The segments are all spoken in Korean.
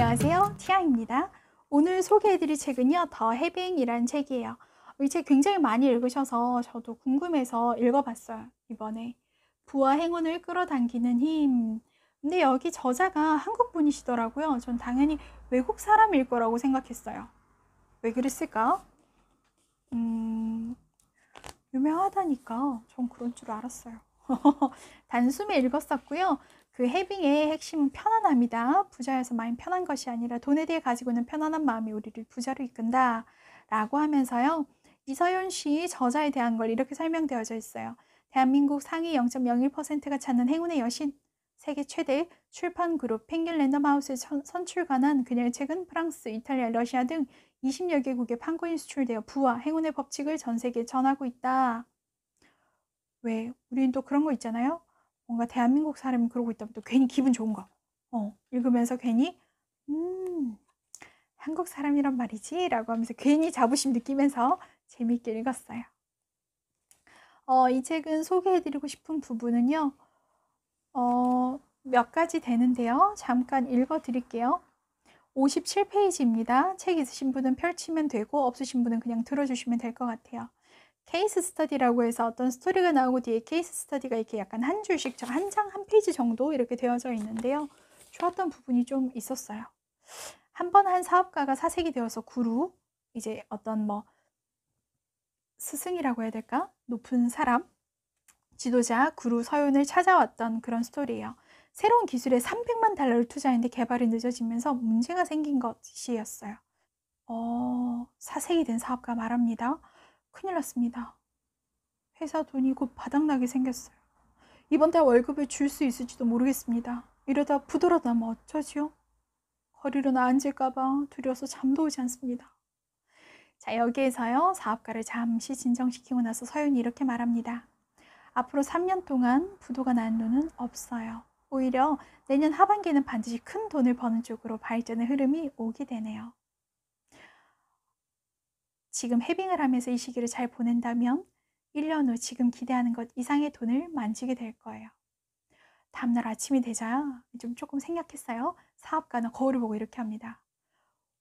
안녕하세요. 티아입니다. 오늘 소개해드릴 책은요, 더 해빙이라는 책이에요. 이 책 굉장히 많이 읽으셔서 저도 궁금해서 읽어봤어요, 이번에. 부와 행운을 끌어당기는 힘. 근데 여기 저자가 한국 분이시더라고요. 전 당연히 외국 사람일 거라고 생각했어요. 왜 그랬을까? 유명하다니까 전 그런 줄 알았어요. 단숨에 읽었었고요. 그 해빙의 핵심은 편안함이다. 부자여서 마음 편한 것이 아니라 돈에 대해 가지고 있는 편안한 마음이 우리를 부자로 이끈다. 라고 하면서요. 이서연 씨 저자에 대한 걸 이렇게 설명되어져 있어요. 대한민국 상위 0.01%가 찾는 행운의 여신. 세계 최대 출판 그룹 펭귄 랜덤하우스에 선출관한 그녀의 책은 프랑스, 이탈리아, 러시아 등 20여 개국에 판권이 수출되어 부와 행운의 법칙을 전 세계에 전하고 있다. 왜? 우린 또 그런 거 있잖아요. 뭔가 대한민국 사람이 그러고 있다면 또 괜히 기분 좋은 거. 읽으면서 괜히 한국 사람이란 말이지 라고 하면서 괜히 자부심 느끼면서 재미있게 읽었어요. 이 책은 소개해드리고 싶은 부분은요. 몇 가지 되는데요. 잠깐 읽어드릴게요. 57페이지입니다. 책 있으신 분은 펼치면 되고 없으신 분은 그냥 들어주시면 될 것 같아요. 케이스 스터디라고 해서 어떤 스토리가 나오고 뒤에 케이스 스터디가 이렇게 약간 한 줄씩 한 장 한 페이지 정도 이렇게 되어져 있는데요. 좋았던 부분이 좀 있었어요. 한 번 한 사업가가 사색이 되어서 구루, 이제 어떤 뭐 스승이라고 해야 될까? 높은 사람, 지도자, 구루 서윤을 찾아왔던 그런 스토리예요. 새로운 기술에 300만 달러를 투자했는데 개발이 늦어지면서 문제가 생긴 것이었어요. 사색이 된 사업가 말합니다. 큰일 났습니다. 회사 돈이 곧 바닥나게 생겼어요. 이번 달 월급을 줄 수 있을지도 모르겠습니다. 이러다 부도라도 나면 어쩌지요? 거리로 앉을까봐 두려워서 잠도 오지 않습니다. 자, 여기에서요. 사업가를 잠시 진정시키고 나서 서윤이 이렇게 말합니다. 앞으로 3년 동안 부도가 난 돈은 없어요. 오히려 내년 하반기에는 반드시 큰 돈을 버는 쪽으로 발전의 흐름이 오게 되네요. 지금 해빙을 하면서 이 시기를 잘 보낸다면 1년 후 지금 기대하는 것 이상의 돈을 만지게 될 거예요. 다음날 아침이 되자 조금 생략했어요. 사업가는 거울을 보고 이렇게 합니다.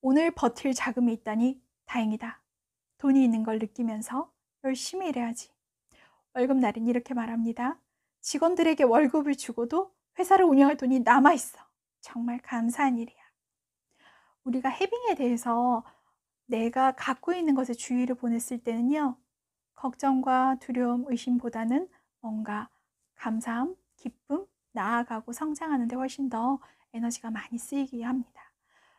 오늘 버틸 자금이 있다니 다행이다. 돈이 있는 걸 느끼면서 열심히 일해야지. 월급날은 이렇게 말합니다. 직원들에게 월급을 주고도 회사를 운영할 돈이 남아있어. 정말 감사한 일이야. 우리가 해빙에 대해서 내가 갖고 있는 것에 주의를 보냈을 때는요. 걱정과 두려움, 의심보다는 뭔가 감사함, 기쁨, 나아가고 성장하는 데 훨씬 더 에너지가 많이 쓰이게 합니다.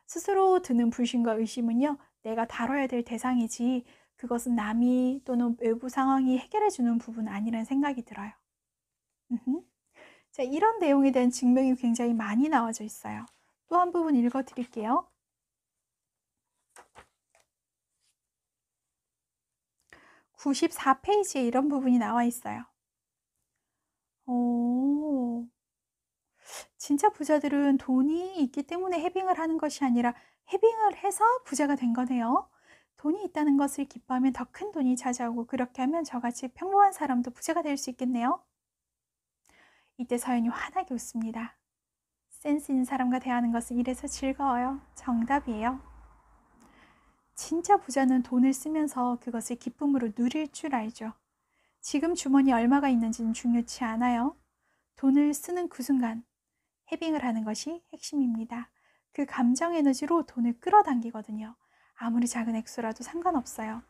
스스로 드는 불신과 의심은요. 내가 다뤄야 될 대상이지 그것은 남이 또는 외부 상황이 해결해 주는 부분은 아니라는 생각이 들어요. 자, 이런 내용에 대한 증명이 굉장히 많이 나와져 있어요. 또 한 부분 읽어 드릴게요. 94페이지에 이런 부분이 나와 있어요. 진짜 부자들은 돈이 있기 때문에 해빙을 하는 것이 아니라 해빙을 해서 부자가 된 거네요. 돈이 있다는 것을 기뻐하면 더 큰 돈이 찾아오고 그렇게 하면 저같이 평범한 사람도 부자가 될 수 있겠네요. 이때 서연이 환하게 웃습니다. 센스 있는 사람과 대하는 것은 이래서 즐거워요. 정답이에요. 진짜 부자는 돈을 쓰면서 그것을 기쁨으로 누릴 줄 알죠. 지금 주머니에 얼마가 있는지는 중요치 않아요. 돈을 쓰는 그 순간 해빙을 하는 것이 핵심입니다. 그 감정 에너지로 돈을 끌어당기거든요. 아무리 작은 액수라도 상관없어요.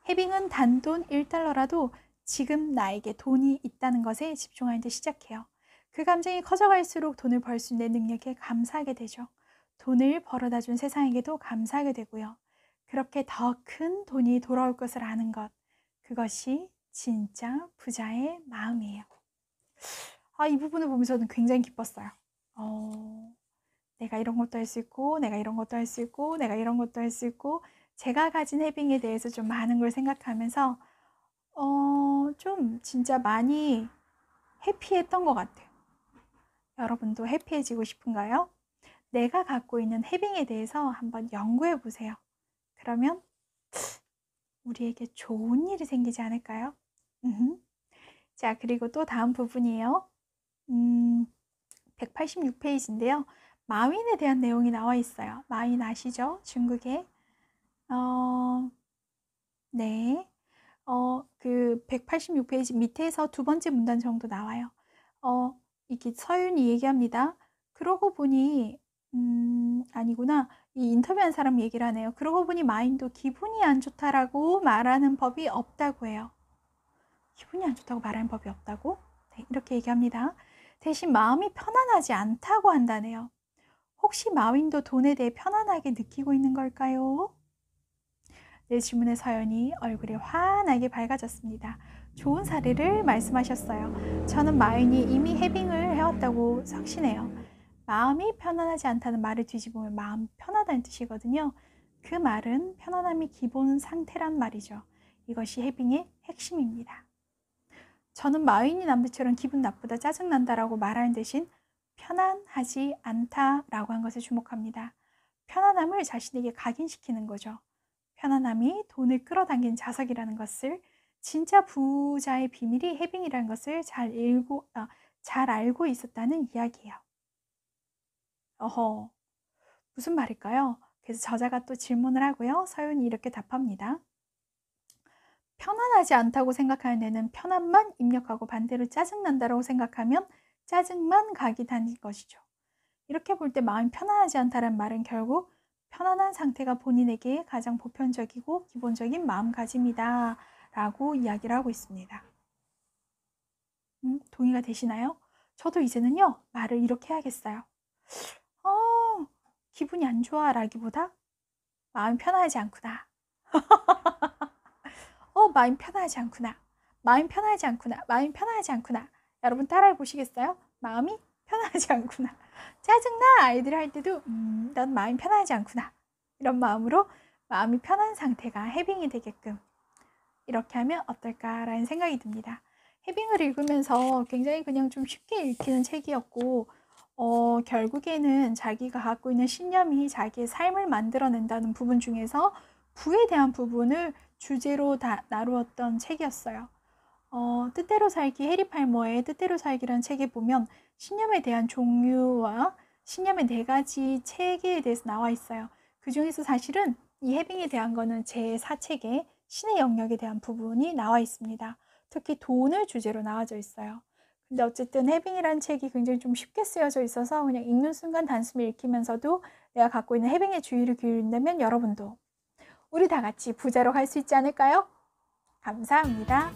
해빙은 단돈 1달러라도 지금 나에게 돈이 있다는 것에 집중하는 데 시작해요. 그 감정이 커져갈수록 돈을 벌 수 있는 능력에 감사하게 되죠. 돈을 벌어다 준 세상에게도 감사하게 되고요. 그렇게 더 큰 돈이 돌아올 것을 아는 것, 그것이 진짜 부자의 마음이에요. 이 부분을 보면서 저는 굉장히 기뻤어요. 내가 이런 것도 할 수 있고, 내가 이런 것도 할 수 있고, 내가 이런 것도 할 수 있고, 제가 가진 해빙에 대해서 좀 많은 걸 생각하면서 좀 진짜 많이 해피했던 것 같아요. 여러분도 해피해지고 싶은가요? 내가 갖고 있는 해빙에 대해서 한번 연구해 보세요. 그러면 우리에게 좋은 일이 생기지 않을까요? 자, 그리고 또 다음 부분이에요. 186페이지인데요. 마윈에 대한 내용이 나와 있어요. 마윈 아시죠? 중국에. 네. 그 186페이지 밑에서 두 번째 문단 정도 나와요. 이게 서윤이 얘기합니다. 그러고 보니, 아니구나. 이 인터뷰한 사람 얘기를 하네요. 그러고 보니 마윈도 기분이 안 좋다라고 말하는 법이 없다고 해요. 기분이 안 좋다고 말하는 법이 없다고? 네, 이렇게 얘기합니다. 대신 마음이 편안하지 않다고 한다네요. 혹시 마윈도 돈에 대해 편안하게 느끼고 있는 걸까요? 내 질문에 서연이 얼굴이 환하게 밝아졌습니다. 좋은 사례를 말씀하셨어요. 저는 마윈이 이미 해빙을 해왔다고 확신해요. 마음이 편안하지 않다는 말을 뒤집으면 마음 편하다는 뜻이거든요. 그 말은 편안함이 기본 상태란 말이죠. 이것이 해빙의 핵심입니다. 저는 마윈이 남들처럼 기분 나쁘다, 짜증난다라고 말하는 대신 편안하지 않다라고 한 것에 주목합니다. 편안함을 자신에게 각인시키는 거죠. 편안함이 돈을 끌어당기는 자석이라는 것을, 진짜 부자의 비밀이 해빙이라는 것을 잘 알고 있었다는 이야기예요. 무슨 말일까요? 그래서 저자가 또 질문을 하고요. 서윤이 이렇게 답합니다. 편안하지 않다고 생각하는 애는 편안만 입력하고 반대로 짜증난다고 생각하면 짜증만 각인하는 것이죠. 이렇게 볼 때 마음이 편안하지 않다는 말은 결국 편안한 상태가 본인에게 가장 보편적이고 기본적인 마음가짐이다 라고 이야기를 하고 있습니다. 동의가 되시나요? 저도 이제는요, 말을 이렇게 해야겠어요. 기분이 안 좋아 라기보다 마음이 편하지 않구나. 마음이 편하지 않구나. 마음이 편하지 않구나. 마음이 편하지 않구나. 여러분 따라해 보시겠어요? 마음이 편하지 않구나. 짜증나 아이들이 할 때도 난 마음이 편하지 않구나. 이런 마음으로 마음이 편한 상태가 해빙이 되게끔 이렇게 하면 어떨까라는 생각이 듭니다. 해빙을 읽으면서 굉장히 그냥 좀 쉽게 읽히는 책이었고 결국에는 자기가 갖고 있는 신념이 자기의 삶을 만들어낸다는 부분 중에서 부에 대한 부분을 주제로 나누었던 책이었어요. 뜻대로 살기, 해리 팔머의 뜻대로 살기라는 책에 보면 신념에 대한 종류와 신념의 4가지 체계에 대해서 나와 있어요. 그 중에서 사실은 이 해빙에 대한 거는 제4책에 신의 영역에 대한 부분이 나와 있습니다. 특히 돈을 주제로 나와져 있어요. 근데 어쨌든 해빙이라는 책이 굉장히 좀 쉽게 쓰여져 있어서 그냥 읽는 순간 단숨에 읽히면서도 내가 갖고 있는 해빙의 주의를 기울인다면 여러분도 우리 다 같이 부자로 갈 수 있지 않을까요? 감사합니다.